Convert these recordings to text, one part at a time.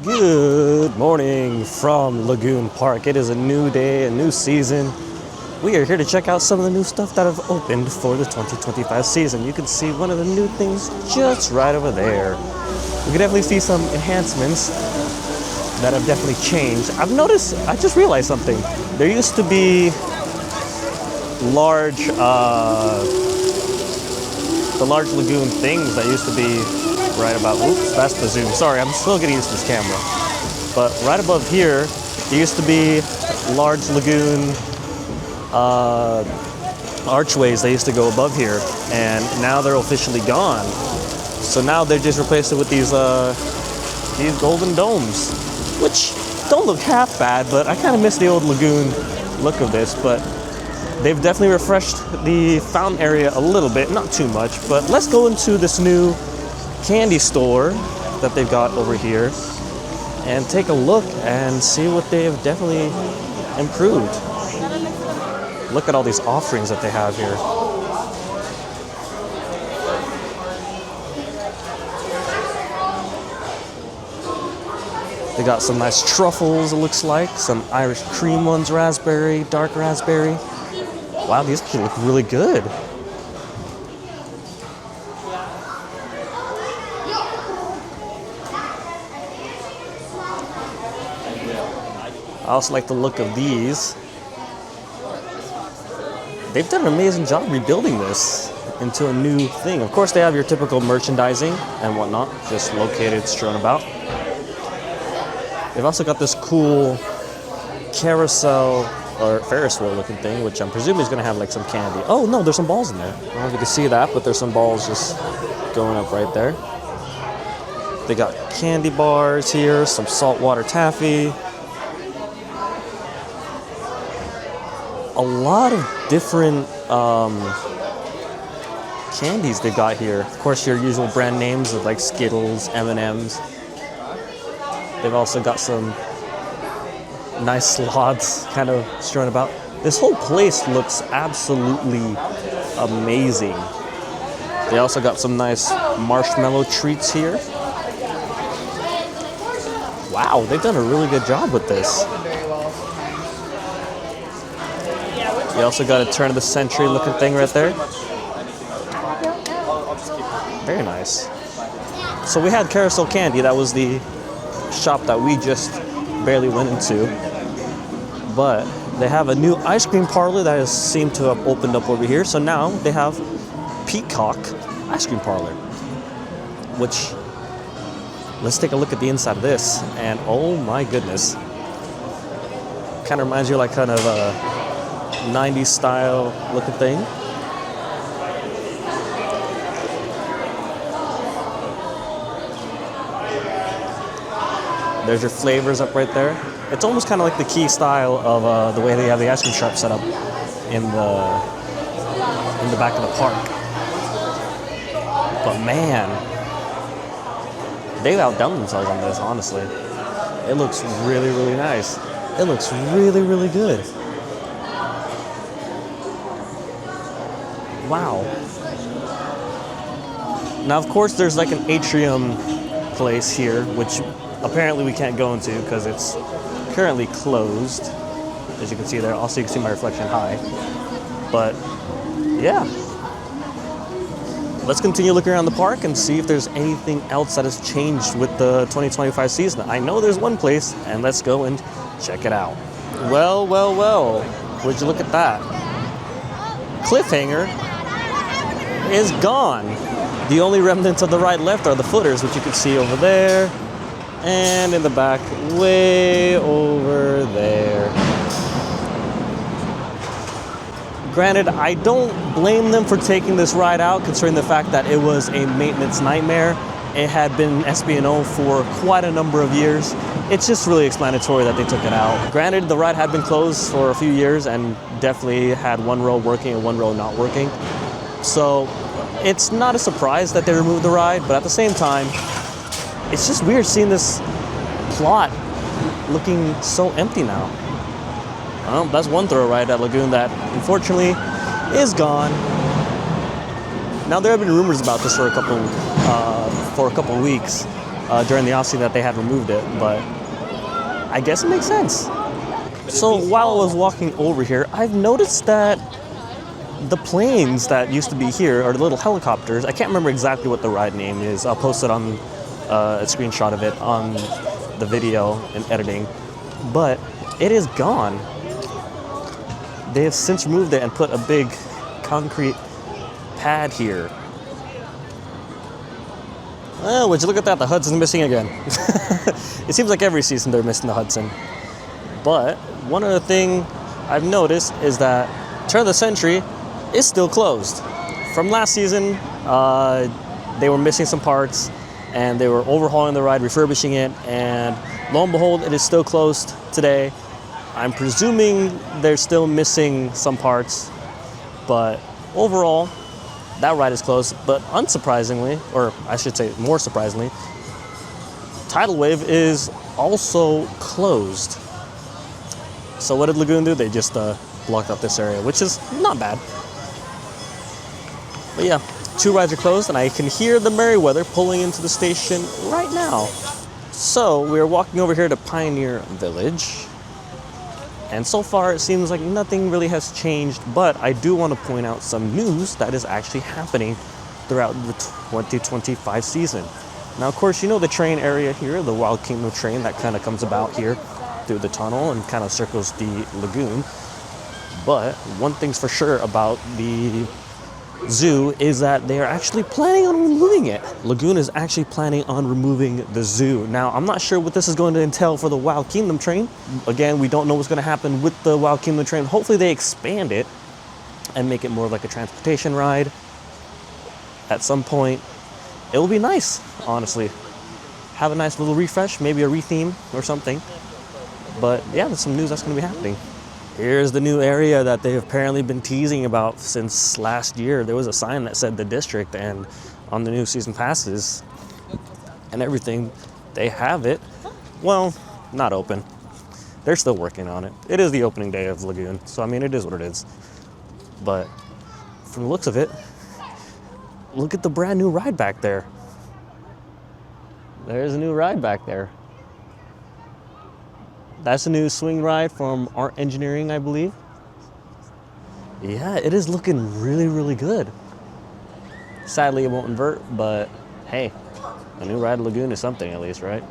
Good morning from Lagoon Park. It is a new day, a new season. We are here to check out some of the new stuff that have opened for the 2025 season. You can see one of the new things just right over there. We can definitely see some enhancements that have definitely changed. I've noticed, I just realized something. There used to be large, the large lagoon things that used to be right about, oops, that's the zoom. Sorry, I'm still getting used to this camera. But right above here, there used to be large lagoon archways that used to go above here, and now they're officially gone. So now they just replaced it with these golden domes, which don't look half bad, but I kind of miss the old lagoon look of this. But they've definitely refreshed the fountain area a little bit, not too much. But let's go into this new candy store that they've got over here and take a look and see what they have definitely improved. Look at all these offerings that they have here. They got some nice truffles, it looks like. Some Irish cream ones, raspberry, dark raspberry. Wow, these look really good. I also like the look of these. They've done an amazing job rebuilding this into a new thing. Of course, they have your typical merchandising and whatnot, just located, strewn about. They've also got this cool carousel or Ferris wheel looking thing, which I'm presuming is going to have like some candy. Oh no, there's some balls in there. I don't know if you can see that, but there's some balls just going up right there. They got candy bars here, some saltwater taffy. A lot of different candies they got here. Of course, your usual brand names of like Skittles, M&Ms. They've also got some nice slots kind of strewn about. This whole place looks absolutely amazing. They also got some nice marshmallow treats here. Wow, they've done a really good job with this. You also got a turn of the century looking thing right there. Very nice. So we had Carousel Candy. That was the shop that we just barely went into. But they have a new ice cream parlor that has seemed to have opened up over here. So now they have Peacock Ice Cream Parlor. Which, let's take a look at the inside of this. And oh my goodness. Kind of reminds you like kind of a 90s style looking thing. There's your flavors up right there. It's almost kind of like the key style of the way they have the ice cream shop set up in the back of the park. But man, they've outdone themselves on this, honestly. It looks really, really nice. It looks really, really good. Wow. Now, of course, there's like an atrium place here, which apparently we can't go into because it's currently closed. As you can see there. Also, you can see my reflection high. But, yeah. Let's continue looking around the park and see if there's anything else that has changed with the 2025 season. I know there's one place, and let's go and check it out. Well, well, well. Would you look at that? Cliffhanger is gone. The only remnants of the ride left are the footers, which you can see over there, and in the back, way over there. Granted, I don't blame them for taking this ride out, considering the fact that it was a maintenance nightmare. It had been SB&O for quite a number of years. It's just really explanatory that they took it out. Granted, the ride had been closed for a few years and definitely had one row working and one row not working. So it's not a surprise that they removed the ride, but at the same time, it's just weird seeing this plot looking so empty now. Well, that's one throw ride at Lagoon that unfortunately is gone. Now there have been rumors about this for a couple weeks, during the off-season that they had removed it, but I guess it makes sense. So while I was walking over here, I've noticed that the planes that used to be here, or the little helicopters, I can't remember exactly what the ride name is. I'll post it on a screenshot of it on the video and editing, but it is gone. They have since removed it and put a big concrete pad here. Oh, would you look at that? The Hudson's missing again. It seems like every season they're missing the Hudson. But one other thing I've noticed is that Turn of the Century is still closed. From last season, they were missing some parts and they were overhauling the ride, refurbishing it, and lo and behold, it is still closed today. I'm presuming they're still missing some parts, but overall, that ride is closed. But unsurprisingly, or I should say more surprisingly, Tidal Wave is also closed. So what did Lagoon do? They just blocked up this area, which is not bad. But yeah, 2 rides are closed, and I can hear the Merriweather pulling into the station right now. So we're walking over here to Pioneer Village. And so far, it seems like nothing really has changed, but I do want to point out some news that is actually happening throughout the 2025 season. Now, of course, you know the train area here, the Wild Kingdom train that kind of comes about here through the tunnel and kind of circles the lagoon. But one thing's for sure about the zoo is that they are actually planning on removing it. Lagoon is actually planning on removing the zoo. Now, I'm not sure what this is going to entail for the Wild Kingdom train. Again, we don't know what's going to happen with the Wild Kingdom train. Hopefully they expand it and make it more like a transportation ride at some point. It will be nice, honestly. Have a nice little refresh, maybe a retheme or something. But yeah, there's some news that's going to be happening. Here's the new area that they've apparently been teasing about since last year. There was a sign that said the district, and on the new season passes and everything, they have it. Well, not open. They're still working on it. It is the opening day of Lagoon, so I mean, it is what it is. But from the looks of it, look at the brand new ride back there. There's a new ride back there. That's a new swing ride from Art Engineering, I believe. Yeah, it is looking really, really good. Sadly, it won't invert, but hey, a new ride at Lagoon is something at least, right?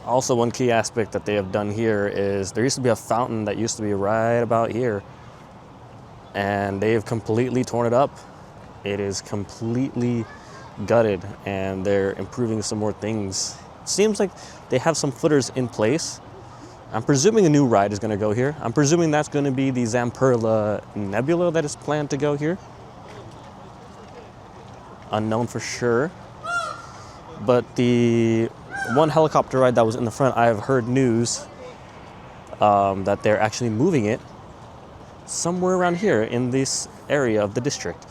Also, one key aspect that they have done here is there used to be a fountain that used to be right about here, and they have completely torn it up. It is completely gutted, and they're improving some more things. Seems like they have some footers in place. I'm presuming a new ride is going to go here. I'm presuming that's going to be the Zamperla Nebula that is planned to go here. Unknown for sure. But the one helicopter ride that was in the front, I have heard news that they're actually moving it somewhere around here in this area of the district.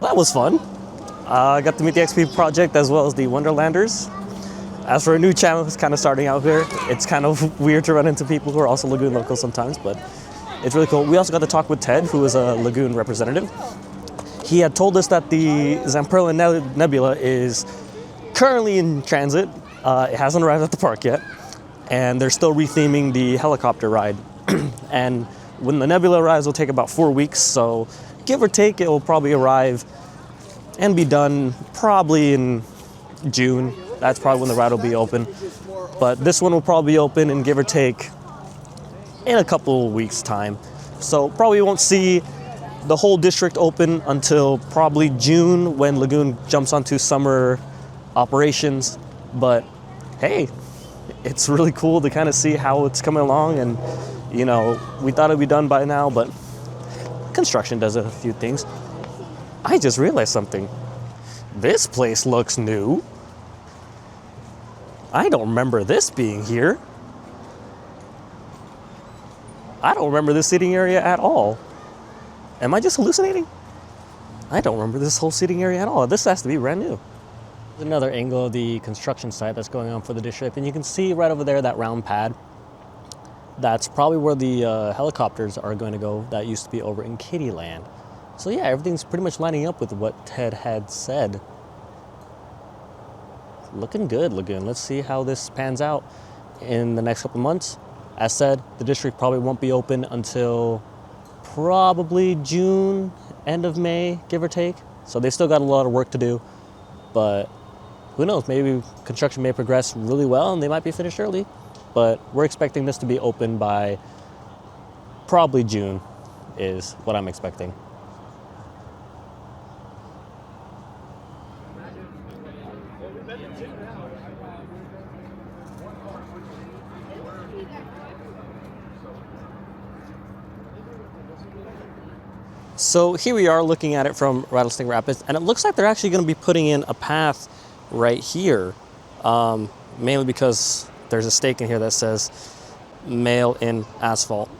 That was fun. I got to meet the XP Project as well as the Wonderlanders. As for a new channel who's kind of starting out here, it's kind of weird to run into people who are also Lagoon locals sometimes, but it's really cool. We also got to talk with Ted, who is a Lagoon representative. He had told us that the Zamperla Nebula is currently in transit. It hasn't arrived at the park yet, and they're still retheming the helicopter ride. And when the Nebula arrives, it'll take about 4 weeks, so give or take, it will probably arrive and be done probably in June. That's probably when the ride will be open. But this one will probably be open in give or take in a couple weeks' time. So probably won't see the whole district open until probably June when Lagoon jumps onto summer operations. But hey, it's really cool to kind of see how it's coming along. And, you know, we thought it'd be done by now, but construction does a few things. I just realized something. This place looks new. I don't remember this being here. I don't remember this seating area at all. Am I just hallucinating? I don't remember this whole seating area at all. This has to be brand new. There's another angle of the construction site that's going on for the district, and you can see right over there that round pad. That's probably where the helicopters are going to go. That used to be over in Kittyland. So yeah, everything's pretty much lining up with what Ted had said. Looking good, Lagoon. Let's see how this pans out in the next couple months. As said, the district probably won't be open until probably June, end of May, give or take. So they still got a lot of work to do, but who knows, maybe construction may progress really well and they might be finished early. But we're expecting this to be open by probably June is what I'm expecting. So here we are looking at it from Rattlesnake Rapids, and it looks like they're actually going to be putting in a path right here, mainly because there's a stake in here that says mail in asphalt.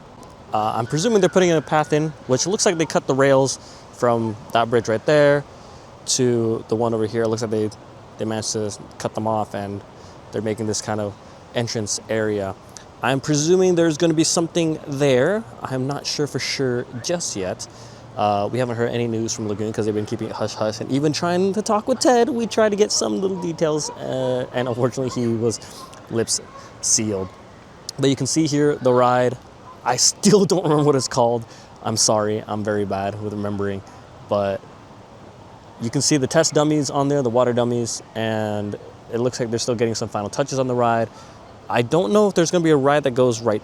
I'm presuming they're putting in a path in, which looks like they cut the rails from that bridge right there to the one over here. It looks like they managed to cut them off, and they're making this kind of entrance area. I'm presuming there's going to be something there. I'm not sure for sure just yet. We haven't heard any news from Lagoon because they've been keeping it hush-hush, and even trying to talk with Ted, we tried to get some little details, and unfortunately he was lips sealed. But you can see here the ride. I still don't remember what it's called. I'm sorry, I'm very bad with remembering, but you can see the test dummies on there, the water dummies, and it looks like they're still getting some final touches on the ride. I don't know if there's going to be a ride that goes right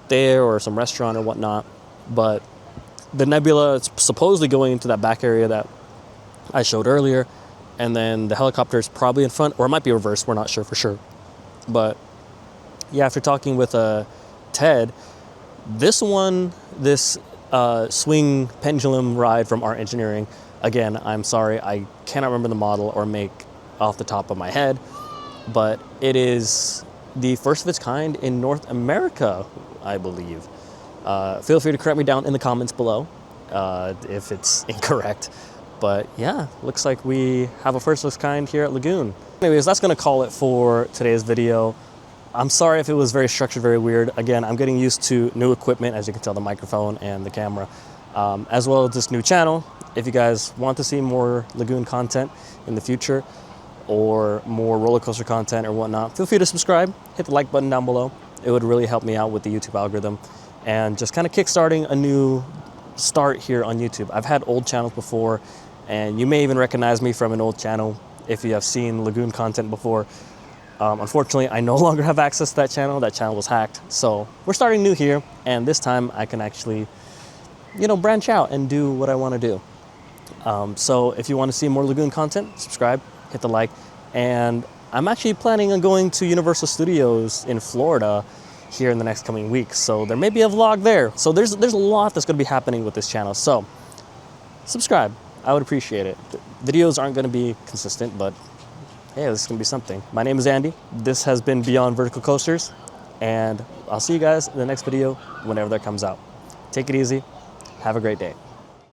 there or some restaurant or whatnot, but the nebula is supposedly going into that back area that I showed earlier, and then the helicopter is probably in front, or it might be reversed. We're not sure for sure. But yeah, after talking with Ted, this swing pendulum ride from Art Engineering, again, I'm sorry, I cannot remember the model or make off the top of my head, but it is the first of its kind in North America, I believe. Feel free to correct me down in the comments below if it's incorrect. But yeah, looks like we have a first of its kind here at Lagoon. Anyways, that's going to call it for today's video. I'm sorry if it was very structured, very weird. Again, I'm getting used to new equipment, as you can tell, the microphone and the camera, as well as this new channel. If you guys want to see more Lagoon content in the future, or more roller coaster content or whatnot, feel free to subscribe, hit the like button down below. It would really help me out with the YouTube algorithm and just kind of kickstarting a new start here on YouTube. I've had old channels before, and you may even recognize me from an old channel if you have seen Lagoon content before. Unfortunately, I no longer have access to that channel. That channel was hacked. So we're starting new here, and this time I can actually, branch out and do what I want to do. So if you want to see more Lagoon content, subscribe, hit the like, and I'm actually planning on going to Universal Studios in Florida here in the next coming weeks. So there may be a vlog there. So there's a lot that's going to be happening with this channel. So subscribe. I would appreciate it. The videos aren't going to be consistent, but hey, this is going to be something. My name is Andy. This has been Beyond Vertical Coasters, and I'll see you guys in the next video whenever that comes out. Take it easy. Have a great day.